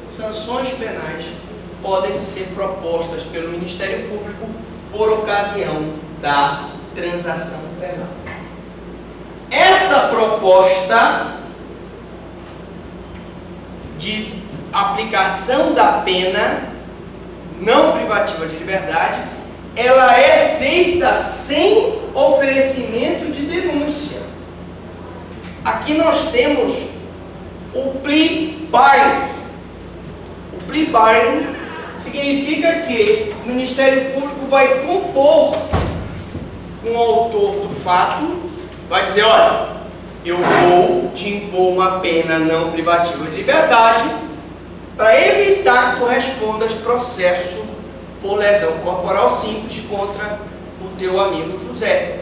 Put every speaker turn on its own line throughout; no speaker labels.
sanções penais podem ser propostas pelo Ministério Público por ocasião da transação penal. Essa proposta de aplicação da pena não privativa de liberdade, ela é feita sem oferecimento de denúncia. Aqui nós temos o plea bargain. O plea bargain significa que o Ministério Público vai propor com o autor do fato, vai dizer, olha, eu vou te impor uma pena não privativa de liberdade para evitar que tu respondas processo por lesão corporal simples contra o teu amigo José.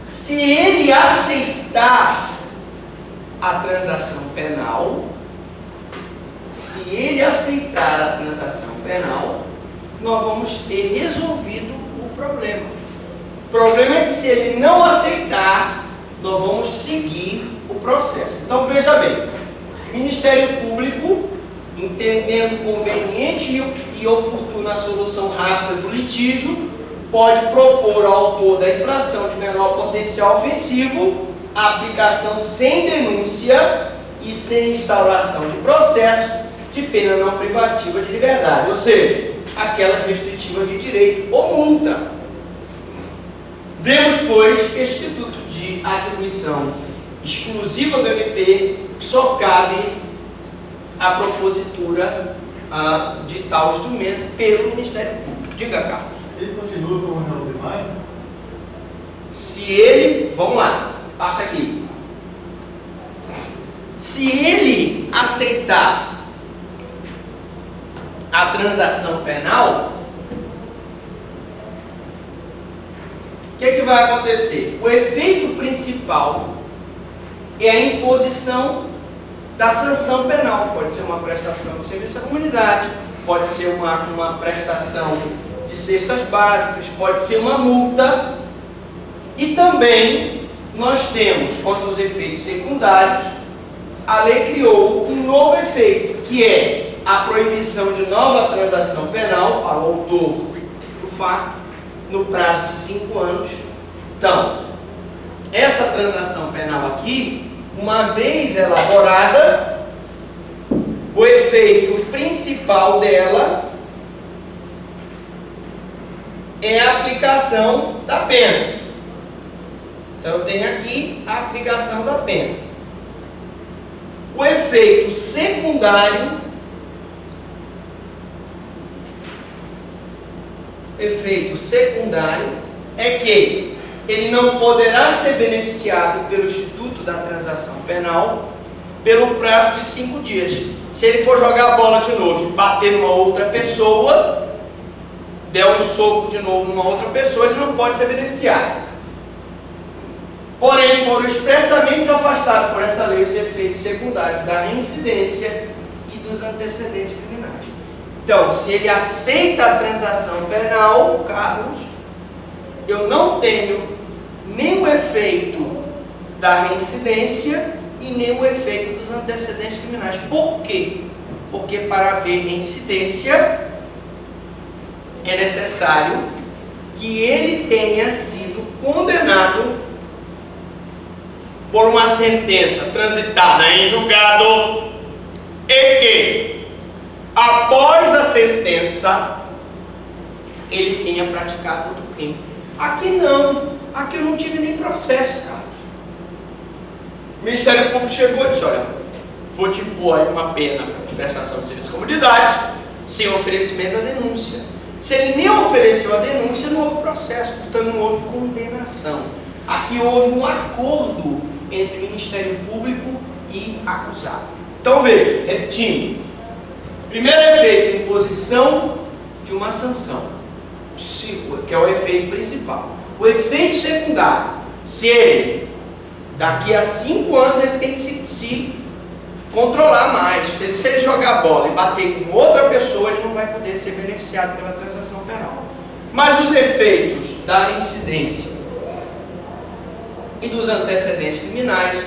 Se ele aceitar a transação penal, nós vamos ter resolvido o problema. O problema é que se ele não aceitar, nós vamos seguir o processo. Então veja bem, o Ministério Público, entendendo conveniente e oportuna a solução rápida do litígio, pode propor ao autor da infração de menor potencial ofensivo a aplicação sem denúncia e sem instauração de processo de pena não privativa de liberdade, ou seja, aquelas restritivas de direito ou multa. Vemos, pois, que este instituto de atribuição exclusiva do MP só cabe a propositura de tal instrumento pelo Ministério Público. Diga, Carlos.
Ele continua como réu primário?
Se ele, vamos lá, passa aqui. Se ele aceitar a transação penal, o que vai acontecer? O efeito principal é a imposição da sanção penal. Pode ser uma prestação de serviço à comunidade, pode ser uma prestação de cestas básicas, pode ser uma multa. E também nós temos, contra os efeitos secundários, a lei criou um novo efeito, que é a proibição de nova transação penal para o autor do fato no prazo de 5 anos. Então, essa transação penal aqui, uma vez elaborada, o efeito principal dela é a aplicação da pena. Então eu tenho aqui a aplicação da pena. O efeito secundário é que ele não poderá ser beneficiado pelo Instituto da Transação Penal pelo prazo de 5 dias. Se ele for jogar a bola de novo e bater numa outra pessoa, der um soco de novo numa outra pessoa, ele não pode ser beneficiado. Porém, foram expressamente afastados por essa lei os efeitos secundários da reincidência e dos antecedentes criminais. Então, se ele aceita a transação penal, Carlos, eu não tenho nem o efeito da reincidência e nem o efeito dos antecedentes criminais. Por quê? Porque para haver reincidência é necessário que ele tenha sido condenado por uma sentença transitada em julgado e que, após a sentença, ele tenha praticado outro crime. Aqui não. Aqui eu não tive nem processo, Carlos. O Ministério Público chegou e disse, olha, vou te impor aí uma pena de prestação de serviço à comunidade sem oferecimento da denúncia. Se ele nem ofereceu a denúncia, não houve processo, portanto não houve condenação. Aqui houve um acordo entre o Ministério Público e acusado. Então veja, repetindo. Primeiro efeito, imposição de uma sanção, que é o efeito principal. O efeito secundário, se ele, daqui a 5 anos, ele tem que se controlar mais. Se ele jogar a bola e bater com outra pessoa, ele não vai poder ser beneficiado pela transação penal. Mas os efeitos da incidência e dos antecedentes criminais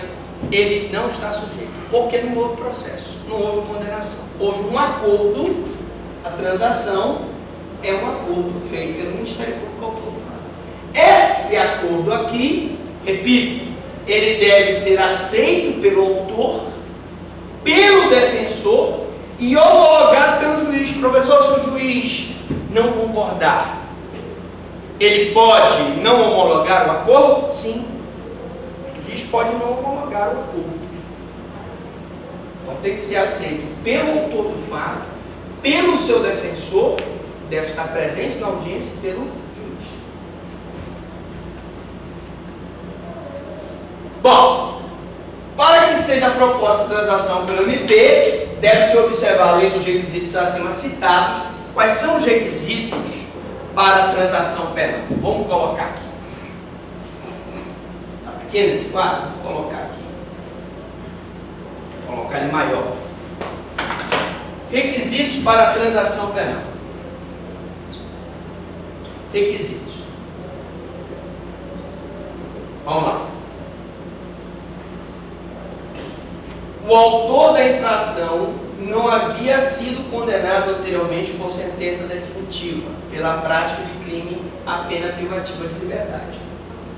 ele não está sujeito. Porque não houve processo, não houve condenação. Houve um acordo, a transação é um acordo feito pelo Ministério Público Autor do fato. Esse acordo aqui, repito, ele deve ser aceito pelo autor, pelo defensor e homologado pelo juiz. Professor, se o juiz não concordar, ele pode não homologar o acordo? Sim. O juiz pode não homologar o acordo. Então tem que ser aceito pelo autor do fato, pelo seu defensor, deve estar presente na audiência, pelo juiz. Bom, para que seja proposta a transação pelo MP, deve-se observar, além dos requisitos acima citados, quais são os requisitos para a transação penal. Vamos colocar aqui. Está pequeno esse quadro? Vou colocar aqui. Vou colocar ele maior. Requisitos para a transação penal. Requisitos. Vamos lá. O autor da infração não havia sido condenado anteriormente por sentença definitiva pela prática de crime a pena privativa de liberdade.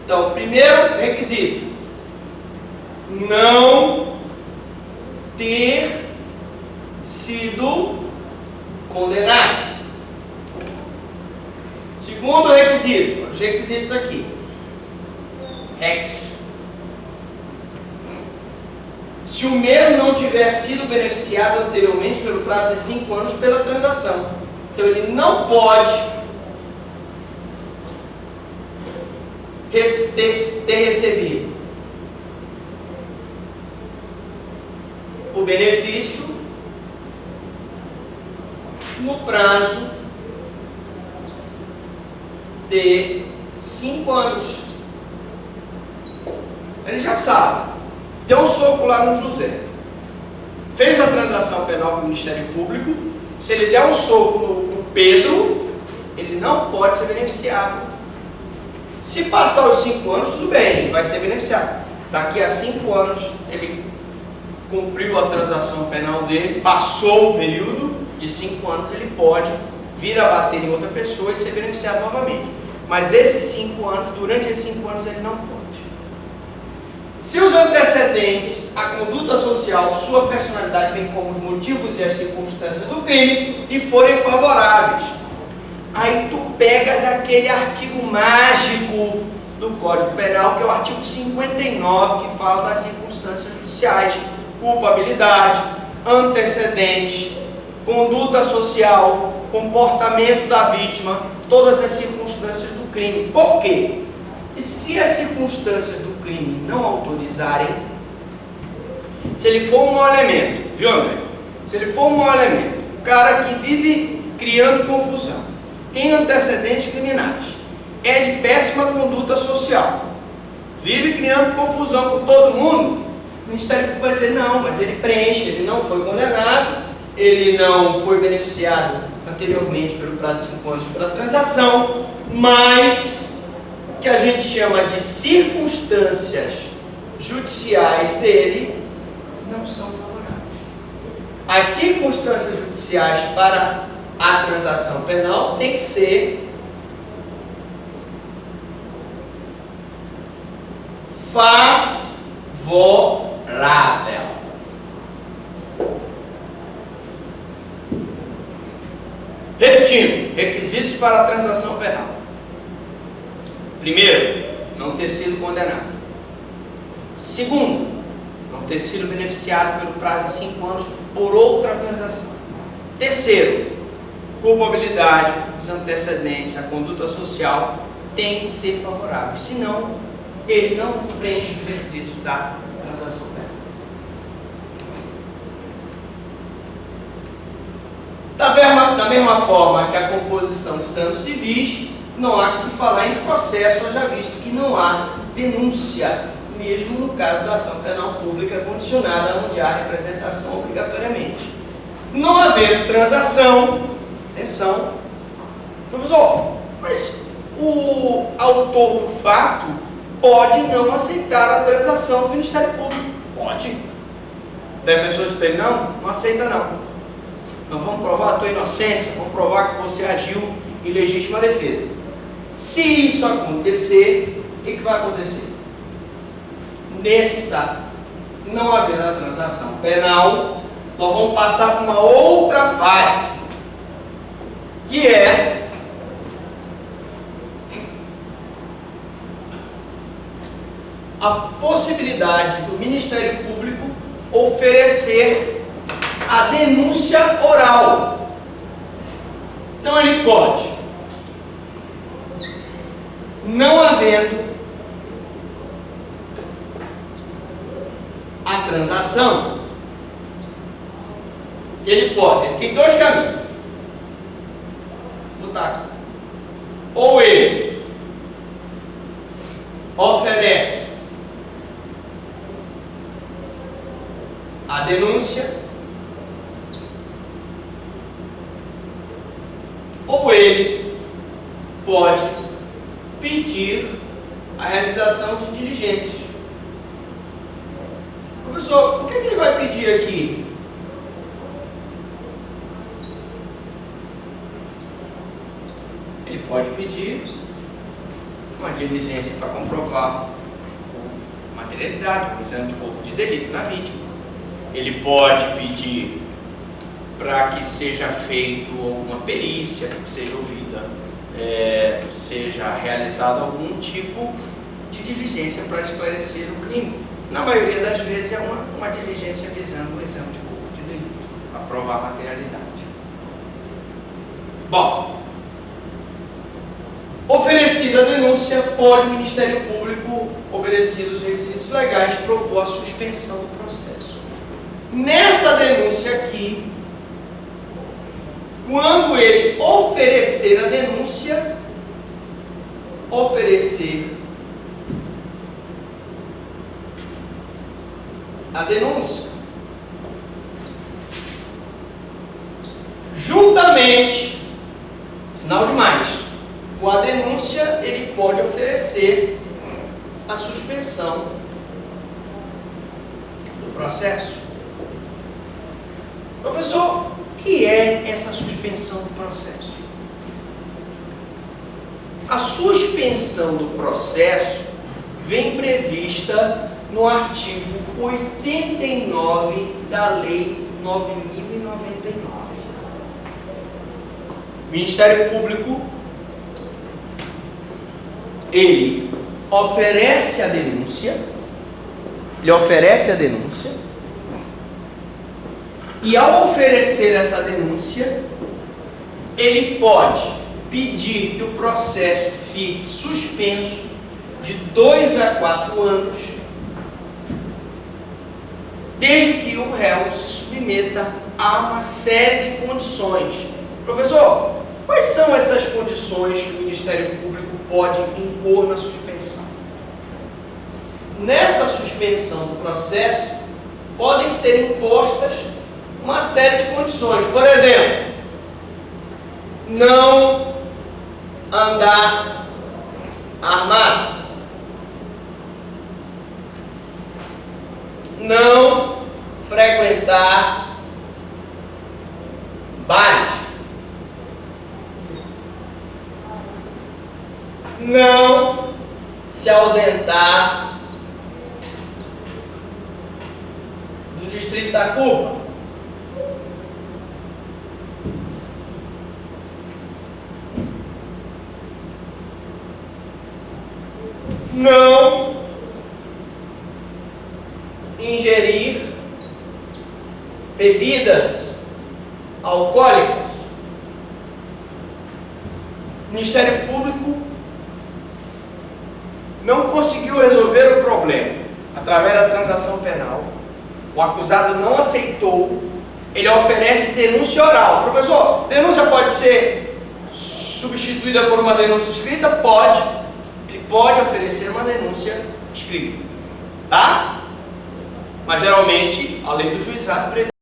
Então, primeiro requisito: não ter sido condenado. Segundo requisito, os requisitos aqui. Rex. Se o mesmo não tiver sido beneficiado anteriormente pelo prazo de 5 anos pela transação. Então ele não pode ter recebido o benefício no prazo de 5 anos. Ele já sabe. Deu um soco lá no José. Fez a transação penal com o Ministério Público. Se ele der um soco no Pedro, ele não pode ser beneficiado. Se passar os 5 anos, tudo bem, ele vai ser beneficiado. Daqui a 5 anos, ele cumpriu a transação penal dele, passou o período de 5 anos, ele pode vir a bater em outra pessoa e ser beneficiado novamente. Mas esses 5 anos, durante esses 5 anos, ele não pode. Se os antecedentes, a conduta social, sua personalidade, bem como os motivos e as circunstâncias do crime, lhe forem favoráveis, aí tu pegas aquele artigo mágico do Código Penal, que é o artigo 59, que fala das circunstâncias judiciais, culpabilidade, antecedente, conduta social, comportamento da vítima, todas as circunstâncias do crime. Por quê? E se as circunstâncias do crime não autorizarem, se ele for um mau elemento, viu, André? Se ele for um mau elemento, o cara que vive criando confusão, tem antecedentes criminais, é de péssima conduta social, vive criando confusão com todo mundo, o Ministério Público vai dizer, não, mas ele preenche, ele não foi condenado, ele não foi beneficiado anteriormente pelo prazo de 5 anos pela transação, mas que a gente chama de circunstâncias judiciais dele não são favoráveis. As circunstâncias judiciais para a transação penal tem que ser favorável. Repetindo, requisitos para a transação penal. Primeiro, não ter sido condenado. Segundo, não ter sido beneficiado pelo prazo de 5 anos por outra transação. Terceiro, culpabilidade, os antecedentes, a conduta social tem que ser favorável. Senão, ele não preenche os requisitos da transação penal. Da mesma forma que a composição de danos civis, não há que se falar em processo, já visto que não há denúncia, mesmo no caso da ação penal pública condicionada onde há representação obrigatoriamente. Não havendo transação, atenção, professor, mas o autor do fato pode não aceitar a transação do Ministério Público. Pode. O defensor superior não aceita não. Não vamos provar a tua inocência, vamos provar que você agiu em legítima defesa. Se isso acontecer, o que vai acontecer? Nesta não haverá transação penal, nós vamos passar por uma outra fase, que é a possibilidade do Ministério Público oferecer a denúncia oral. Então ele pode, não havendo a transação, ele tem dois caminhos. Vou botar aqui. Ou ele oferece a denúncia, ou ele pode pedir a realização de diligências. Professor, o que ele vai pedir aqui? Ele pode pedir uma diligência para comprovar materialidade, um exame de corpo de delito na vítima. Ele pode pedir para que seja feito alguma perícia, que seja ouvida, seja realizado algum tipo de diligência para esclarecer o crime. Na maioria das vezes é uma diligência visando o exame de corpo de delito, para provar a materialidade. Bom, oferecida a denúncia, pode o Ministério Público, obedecidos os requisitos legais, propor a suspensão do processo. Nessa denúncia aqui, quando ele oferecer a denúncia, juntamente, sinal de mais, com a denúncia, ele pode oferecer a suspensão do processo. Professor, o que é essa suspensão do processo? A suspensão do processo vem prevista no artigo 89 da Lei 9.099. O Ministério Público, ele oferece a denúncia, e ao oferecer essa denúncia, ele pode pedir que o processo fique suspenso de 2 a 4 anos, desde que o réu se submeta a uma série de condições. Professor, quais são essas condições que o Ministério Público pode impor na suspensão? Nessa suspensão do processo, podem ser impostas uma série de condições. Por exemplo, não andar armado, não frequentar bares, não se ausentar do distrito da culpa, não ingerir bebidas alcoólicas. O Ministério Público não conseguiu resolver o problema através da transação penal, o acusado não aceitou, ele oferece denúncia oral. Professor, denúncia pode ser substituída por uma denúncia escrita? Pode. Ele pode oferecer uma denúncia escrita, tá? Mas geralmente a lei do juizado prevê